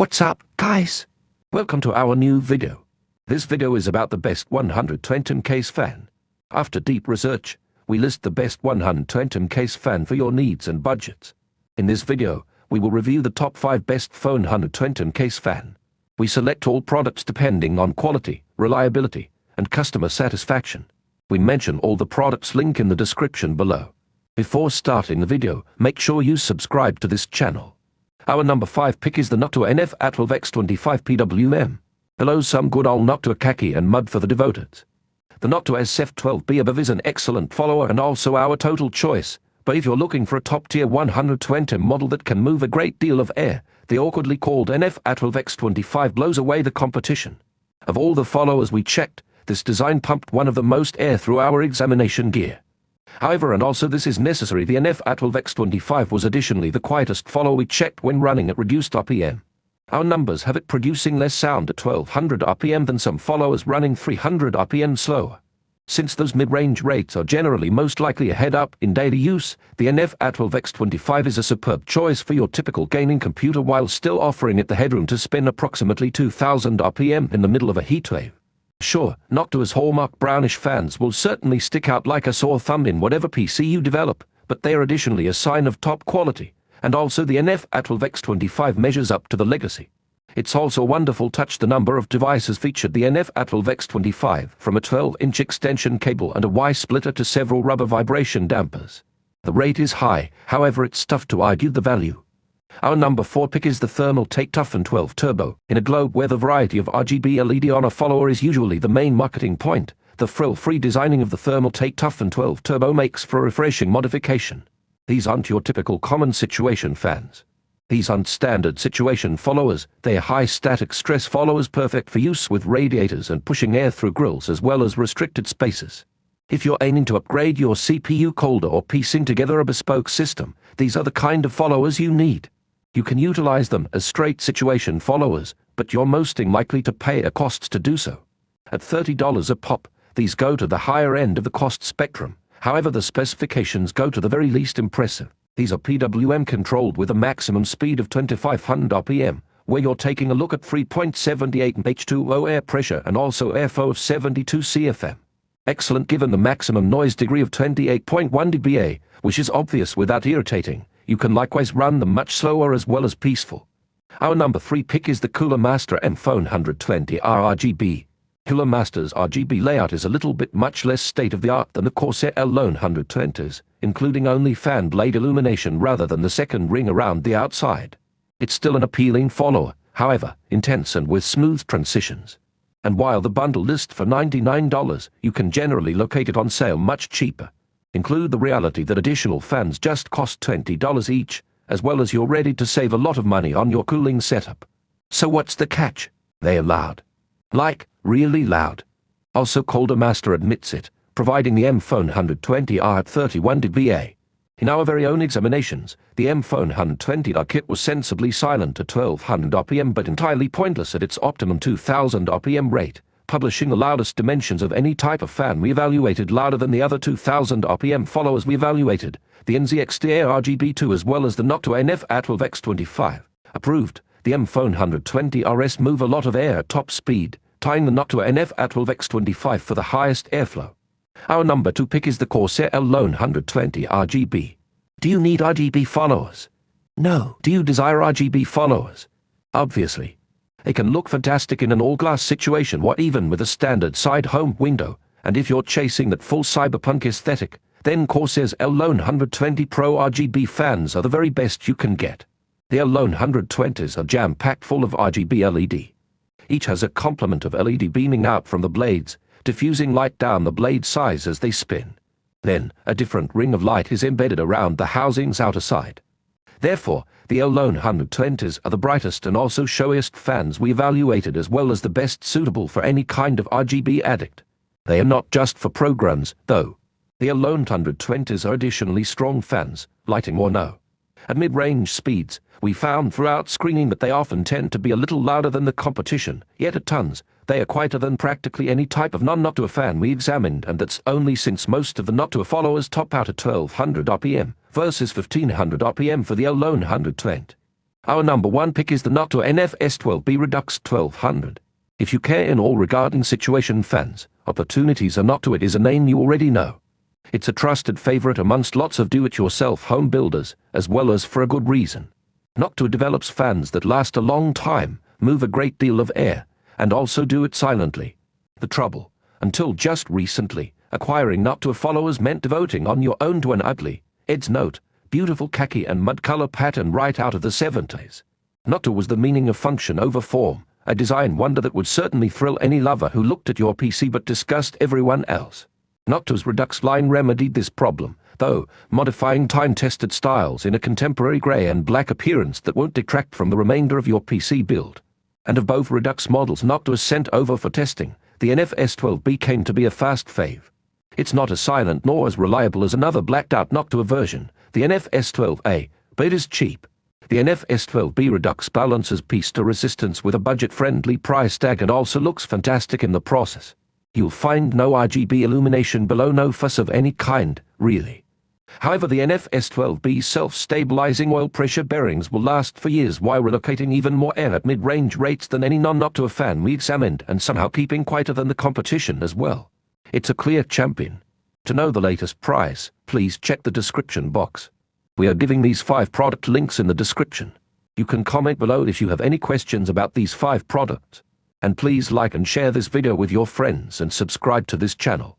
What's up, guys? Welcome to our new video. This video is about the best 120mm case fan. After deep research, we list the best 120mm case fan for your needs and budgets. In this video, we will review the top 5 best phone 120mm case fan. We select all products depending on quality, reliability, and customer satisfaction. We mention all the products link in the description below. Before starting the video, make sure you subscribe to this channel. Our number 5 pick is the Noctua NF-A12X25 PWM. Below some good old Noctua khaki and mud for the devoted. The Noctua SF12B above is an excellent follower and also our total choice, but if you're looking for a top-tier 120mm model that can move a great deal of air, the awkwardly called NF-A12X25 blows away the competition. Of all the followers we checked, this design pumped one of the most air through our examination gear. However, and also this is necessary, the NF-A12X25 was additionally the quietest follower we checked when running at reduced RPM. Our numbers have it producing less sound at 1200 RPM than some followers running 300 RPM slower. Since those mid-range rates are generally most likely a head up in daily use, the NF-A12X25 is a superb choice for your typical gaming computer while still offering it the headroom to spin approximately 2000 RPM in the middle of a heatwave. Sure, Noctua's hallmark brownish fans will certainly stick out like a sore thumb in whatever PC you develop, but they are additionally a sign of top quality, and also the NF-A12X25 measures up to the legacy. It's also a wonderful touch the number of devices featured the NF-A12X25, from a 12-inch extension cable and a Y splitter to several rubber vibration dampers. The rate is high, however it's tough to argue the value. Our number 4 pick is the Thermaltake Toughen 12 Turbo. In a globe where the variety of RGB LED on a follower is usually the main marketing point, the frill-free designing of the Thermaltake Toughen 12 Turbo makes for a refreshing modification. These aren't your typical common situation fans. These aren't standard situation followers, they are high static stress followers perfect for use with radiators and pushing air through grills as well as restricted spaces. If you're aiming to upgrade your CPU colder or piecing together a bespoke system, these are the kind of followers you need. You can utilize them as straight situation followers, but you're most likely to pay a cost to do so. At $30 a pop, these go to the higher end of the cost spectrum. However, the specifications go to the very least impressive. These are PWM controlled with a maximum speed of 2500 RPM, where you're taking a look at 3.78 H2O air pressure and also airflow of 72 CFM. Excellent given the maximum noise degree of 28.1 dBA, which is obvious without irritating. You can likewise run them much slower as well as peaceful. Our number 3 pick is the Cooler Master M-Phone 120R RGB. Cooler Master's RGB layout is a little bit much less state-of-the-art than the Corsair Alone 120s, including only fan blade illumination rather than the second ring around the outside. It's still an appealing follower, however, intense and with smooth transitions. And while the bundle lists for $99, you can generally locate it on sale much cheaper. Include the reality that additional fans just cost $20 each, as well as you're ready to save a lot of money on your cooling setup. So what's the catch? They are loud. Like, really loud. Also Cooler Master admits it, providing the M-Phone 120R at 31 dBA. In our very own examinations, the M-Phone 120R kit was sensibly silent at 1200 RPM but entirely pointless at its optimum 2000 RPM rate, publishing the loudest dimensions of any type of fan we evaluated, louder than the other 2000 RPM followers we evaluated, the NZXT RGB2 as well as the Noctua NF-A12X25. Approved, the M-Phone 120RS move a lot of air at top speed, tying the Noctua NF-A12X25 for the highest airflow. Our number 2 pick is the Corsair Alone 120 RGB. Do you need RGB followers? No. Do you desire RGB followers? Obviously. They can look fantastic in an all-glass situation or even with a standard side home window, and if you're chasing that full cyberpunk aesthetic, then Corsair's Alone 120 Pro RGB fans are the very best you can get. The Alone 120s are jam-packed full of RGB LED. Each has a complement of LED beaming out from the blades, diffusing light down the blade size as they spin. Then, a different ring of light is embedded around the housing's outer side. Therefore, the Alone 120s are the brightest and also showiest fans we evaluated as well as the best suitable for any kind of RGB addict. They are not just for programs, though. The Alone 120s are additionally strong fans, lighting or no. At mid-range speeds, we found throughout screening that they often tend to be a little louder than the competition, yet at tons, they are quieter than practically any type of non-Noctua fan we examined, and that's only since most of the Noctua followers top out at 1200 RPM versus 1500 RPM for the Alone 120. Our number one pick is the Noctua NF-S12B Redux 1200. If you care in all regarding situation fans, opportunities are Noctua. It is a name you already know. It's a trusted favorite amongst lots of do-it-yourself home builders, as well as for a good reason. Noctua develops fans that last a long time, move a great deal of air, and also do it silently. The trouble, until just recently, acquiring Noctua followers meant devoting on your own to an ugly, Ed's note, beautiful khaki and mud color pattern right out of the 70s. Noctua was the meaning of function over form, a design wonder that would certainly thrill any lover who looked at your PC but disgust everyone else. Noctua's Redux line remedied this problem, though, modifying time-tested styles in a contemporary grey and black appearance that won't detract from the remainder of your PC build. And of both Redux models Noctua sent over for testing, the NF-S12B came to be a fast fave. It's not as silent nor as reliable as another blacked-out Noctua version, the NF-S12A, but it is cheap. The NF-S12B Redux balances pista resistance with a budget-friendly price tag and also looks fantastic in the process. You'll find no RGB illumination below, no fuss of any kind, really. However, the NF-S12B's self-stabilizing oil pressure bearings will last for years while relocating even more air at mid-range rates than any non-Noctua fan we examined, and somehow keeping quieter than the competition as well. It's a clear champion. To know the latest price, please check the description box. We are giving these 5 product links in the description. You can comment below if you have any questions about these 5 products. And please like and share this video with your friends and subscribe to this channel.